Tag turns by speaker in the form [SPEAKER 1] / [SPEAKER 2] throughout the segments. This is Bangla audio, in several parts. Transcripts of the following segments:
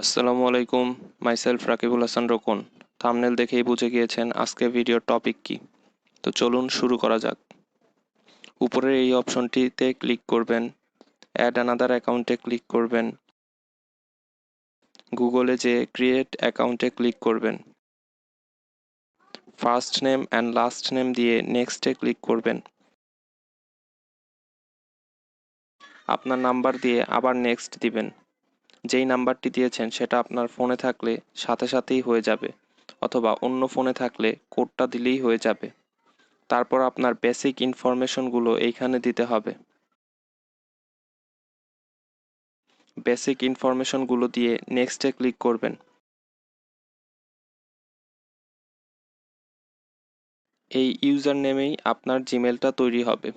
[SPEAKER 1] আসসালামু আলাইকুম, মাইসেলফ রাকিবুল হাসান রোকন। থাম্বনেল দেখেই বুঝে গিয়েছেন আজকে ভিডিওর টপিক কি। তো চলুন শুরু করা যাক। উপরের এই অপশনটিতে ক্লিক করবেন, অ্যাড অ্যানাদার অ্যাকাউন্টে ক্লিক করবেন, গুগলে যে ক্রিয়েট অ্যাকাউন্টে ক্লিক করবেন, first name and last name দিয়ে নেক্সটে ক্লিক করবেন, আপনার নাম্বার দিয়ে আবার নেক্সট দিবেন। যেই নাম্বারটি দিয়েছেন সেটা আপনার ফোনে থাকলে সাথে সাথেই হয়ে যাবে, অথবা অন্য ফোনে থাকলে কোডটা দিলেই হয়ে যাবে। তারপর আপনার বেসিক ইনফরমেশনগুলো এইখানে দিতে হবে। বেসিক ইনফরমেশনগুলো দিয়ে নেক্সটে ক্লিক করবেন। এই ইউজার নেমেই আপনার জিমেলটা তৈরি হবে।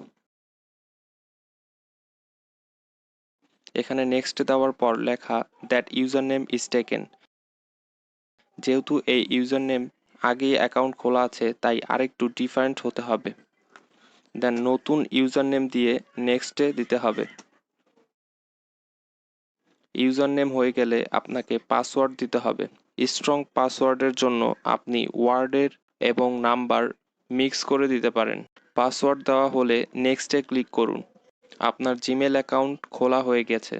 [SPEAKER 1] এখানে নেক্সট দেওয়ার পর লেখা that user name is taken. যেহেতু এই ইউজার নেম আগেই অ্যাকাউন্ট খোলা আছে তাই আরেকটু ডিফারেন্ট হতে হবে। দেন নতুন ইউজার নেম দিয়ে নেক্সটে দিতে হবে। ইউজার নেম হয়ে গেলে আপনাকে পাসওয়ার্ড দিতে হবে। স্ট্রং পাসওয়ার্ডের জন্য আপনি ওয়ার্ডের এবং নাম্বার মিক্স করে দিতে পারেন। পাসওয়ার্ড দেওয়া হলে নেক্সটে ক্লিক করুন। আপনার জিমেল অ্যাকাউন্ট খোলা হয়ে গেছে।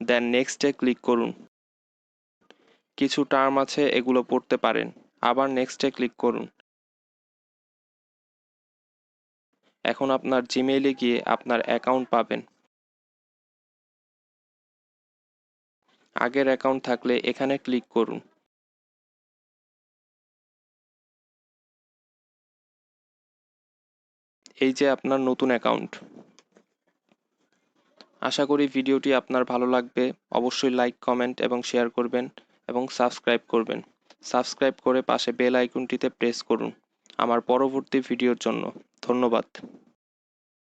[SPEAKER 1] দেন নেক্সটে ক্লিক করুন। কিছু টার্ম আছে, এগুলো পড়তে পারেন। আবার নেক্সটে ক্লিক করুন। এখন আপনার জিমেইলে গিয়ে আপনার অ্যাকাউন্ট পাবেন। আগের অ্যাকাউন্ট থাকলে এখানে ক্লিক করুন। এই যে আপনার নতুন অ্যাকাউন্ট। আশা করি ভিডিওটি আপনার ভালো লাগবে। অবশ্যই লাইক, কমেন্ট এবং শেয়ার করবেন এবং সাবস্ক্রাইব করবেন। সাবস্ক্রাইব করে পাশে বেল আইকনটিতে প্রেস করুন আমার পরবর্তী ভিডিওর জন্য। ধন্যবাদ।